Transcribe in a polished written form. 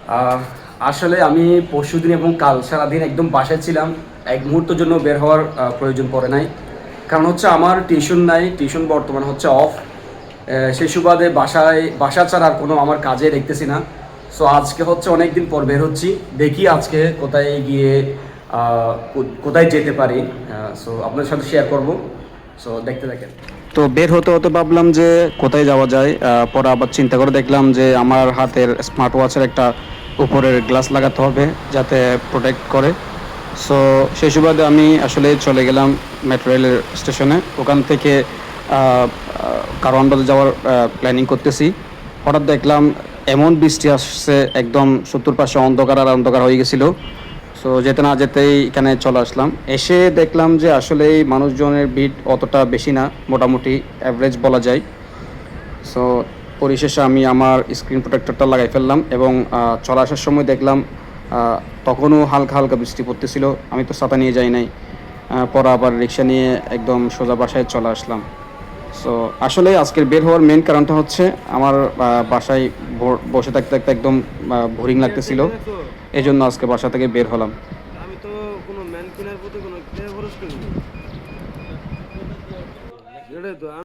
আহ, আসলে আমি পরশুদিন এবং কাল সারাদিন একদম বাসায় ছিলাম। এক মুহূর্তের জন্য বের হওয়ার প্রয়োজন পড়ে নাই। কারণ হচ্ছে আমার টিউশন নাই, টিউশন বর্তমান হচ্ছে অফ। সেই সুবাদে বাসা ছাড়া আর কোনো আমার কাজে দেখতেছি না। সো আজকে হচ্ছে অনেক দিন পর বের হচ্ছি, দেখি আজকে কোথায় গিয়ে কোথায় যেতে পারি। সো আপনার সাথে শেয়ার করব। সো দেখতে থাকেন। তো বের হতে হতে ভাবলাম যে কোথায় যাওয়া যায়। পরে আবার চিন্তা করে দেখলাম যে আমার হাতের স্মার্ট ওয়াচের একটা উপরের গ্লাস লাগাতে হবে যাতে প্রোটেক্ট করে। সো সেই সুবাদে আমি আসলে চলে গেলাম মেট্রো রেলের স্টেশনে। ওখান থেকে কারওয়ান বাজার যাওয়ার প্ল্যানিং করতেছি। হঠাৎ দেখলাম এমন বৃষ্টি আসছে, একদম চতুর্পাশে অন্ধকার আর অন্ধকার হয়ে গেছিলো। সো যেতে না যেতেই এখানে চলে আসলাম। এসে দেখলাম যে আসলে এই মানুষজনের ভিড় অতটা বেশি না, মোটামুটি অ্যাভারেজ বলা যায়। সো পরিশেষে আমি আমার স্ক্রিন প্রোটেক্টরটা লাগাই ফেললাম এবং চলে আসার সময় দেখলাম তখনও হালকা হালকা বৃষ্টি পড়তেছিল। আমি তো ছাতা নিয়ে যাই নাই। পরে আবার রিক্সা নিয়ে একদম সোজা বাসায় চলে আসলাম। সো আসলে আজকের বের হওয়ার মেন কারণটা হচ্ছে আমার বাসায় বসে থাকতে থাকতে একদম বোরিং লাগতেছিল। এই জন্য আজকে বাসা থেকে বের হলাম। আমি তো কোনো ম্যান কিনার প্রতি কোনো খরচ করিনি। এটাই তো